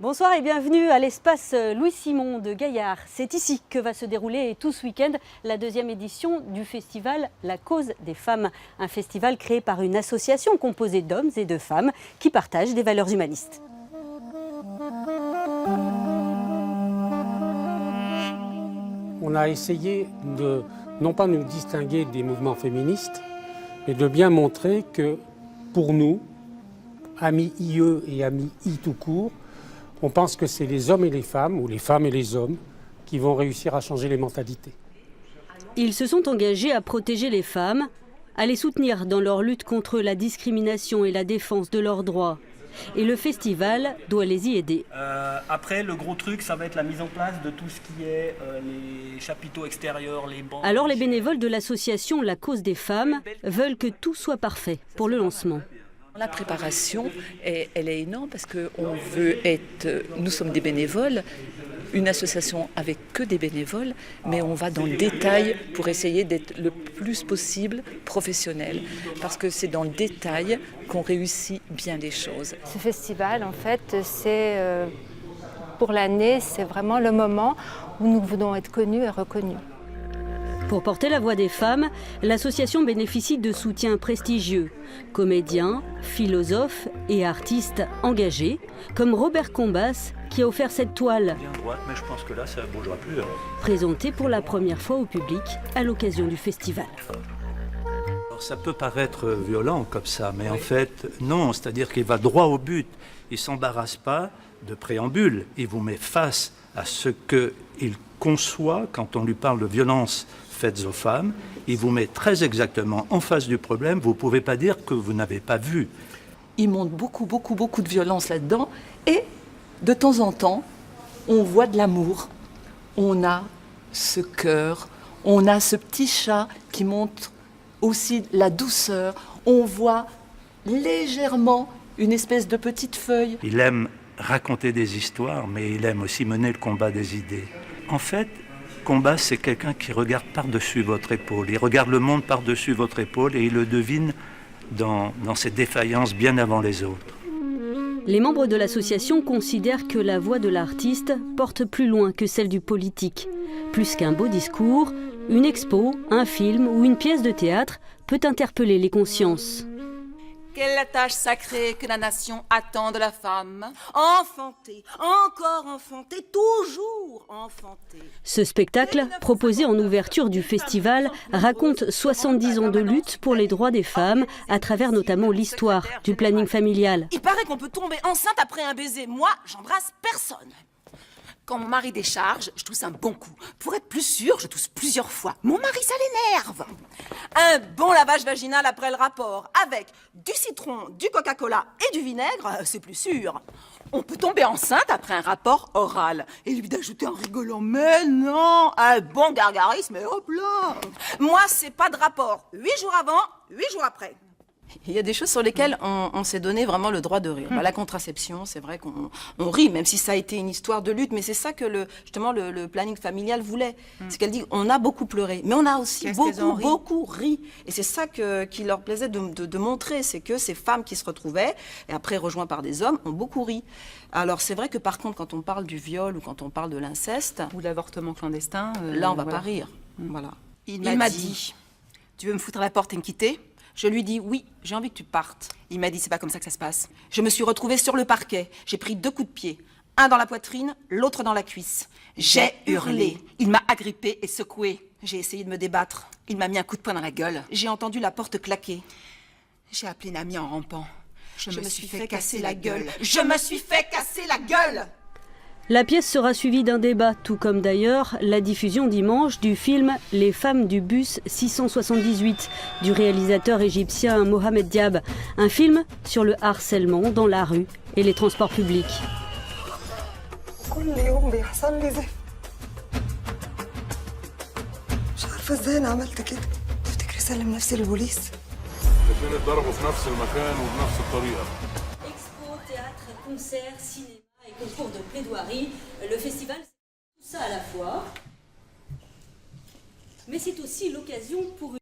Bonsoir et bienvenue à l'espace Louis-Simon de Gaillard. C'est ici que va se dérouler tout ce week-end la deuxième édition du festival La Cause des Femmes. Un festival créé par une association composée d'hommes et de femmes qui partagent des valeurs humanistes. On a essayé de, non pas nous distinguer des mouvements féministes, mais de bien montrer que pour nous, amis IE et amis I tout court, on pense que c'est les hommes et les femmes, ou les femmes et les hommes, qui vont réussir à changer les mentalités. Ils se sont engagés à protéger les femmes, à les soutenir dans leur lutte contre la discrimination et la défense de leurs droits. Et le festival doit les y aider. Après, le gros truc, ça va être la mise en place de tout ce qui est les chapiteaux extérieurs, les bancs. Alors les bénévoles de l'association La Cause des Femmes veulent que tout soit parfait pour le lancement. La préparation, elle est énorme parce que nous sommes des bénévoles, une association avec que des bénévoles, mais on va dans le détail pour essayer d'être le plus possible professionnel. Parce que c'est dans le détail qu'on réussit bien les choses. Ce festival, en fait, pour l'année, c'est vraiment le moment où nous voulons être connus et reconnus. Pour porter la voix des femmes, l'association bénéficie de soutiens prestigieux. Comédiens, philosophes et artistes engagés, comme Robert Combas, qui a offert cette toile. Bien droite, mais je pense que là, ça ne bougera plus. Présentée pour la première fois au public à l'occasion du festival. Alors, ça peut paraître violent comme ça, mais en fait, non. C'est-à-dire qu'il va droit au but. Il ne s'embarrasse pas de préambule. Il vous met face à ce qu'il conçoit quand on lui parle de violence faites aux femmes, il vous met très exactement en face du problème, vous ne pouvez pas dire que vous n'avez pas vu. Il montre beaucoup de violence là-dedans et de temps en temps, on voit de l'amour. On a ce cœur, on a ce petit chat qui montre aussi la douceur. On voit légèrement une espèce de petite feuille. Il aime raconter des histoires, mais il aime aussi mener le combat des idées. En fait, Combas, c'est quelqu'un qui regarde par-dessus votre épaule. Il regarde le monde par-dessus votre épaule et il le devine dans ses défaillances bien avant les autres. Les membres de l'association considèrent que la voix de l'artiste porte plus loin que celle du politique. Plus qu'un beau discours, une expo, un film ou une pièce de théâtre peut interpeller les consciences. Quelle est la tâche sacrée que la nation attend de la femme? Enfanter, encore enfanter, toujours enfanter. Ce spectacle, proposé en ouverture du festival, raconte 70 ans de lutte pour les droits des femmes, à travers notamment l'histoire du planning familial. Il paraît qu'on peut tomber enceinte après un baiser. Moi, j'embrasse personne. Quand mon mari décharge, je tousse un bon coup. Pour être plus sûre, je tousse plusieurs fois. Mon mari, ça l'énerve. Un bon lavage vaginal après le rapport, avec du citron, du Coca-Cola et du vinaigre, c'est plus sûr. On peut tomber enceinte après un rapport oral. Et lui d'ajouter en rigolant, mais non, un bon gargarisme et hop là. Moi, c'est pas de rapport. 8 jours avant, 8 jours après. Il y a des choses sur lesquelles on s'est donné vraiment le droit de rire. La contraception, c'est vrai qu'on rit, même si ça a été une histoire de lutte, mais c'est ça que justement le planning familial voulait. C'est qu'elle dit, on a beaucoup pleuré, mais on a aussi beaucoup ri. Et c'est ça qui leur plaisait de montrer, c'est que ces femmes qui se retrouvaient, et après rejointes par des hommes, ont beaucoup ri. Alors c'est vrai que par contre, quand on parle du viol ou quand on parle de l'inceste, ou de l'avortement clandestin, là on va pas rire. Voilà. Il m'a dit, tu veux me foutre à la porte et me quitter ? Je lui dis, oui, j'ai envie que tu partes. Il m'a dit, c'est pas comme ça que ça se passe. Je me suis retrouvée sur le parquet. J'ai pris 2 coups de pied. Un dans la poitrine, l'autre dans la cuisse. J'ai hurlé. Il m'a agrippée et secouée. J'ai essayé de me débattre. Il m'a mis un coup de poing dans la gueule. J'ai entendu la porte claquer. J'ai appelé Nami en rampant. Je me suis fait casser la gueule. Je me suis fait casser la gueule. La pièce sera suivie d'un débat, tout comme d'ailleurs la diffusion dimanche du film « Les femmes du bus 678 » du réalisateur égyptien Mohamed Diab. Un film sur le harcèlement dans la rue et les transports publics. Expo, théâtre, concert, cinéma et concours de plaidoirie. Le festival, c'est tout ça à la fois. Mais c'est aussi l'occasion pour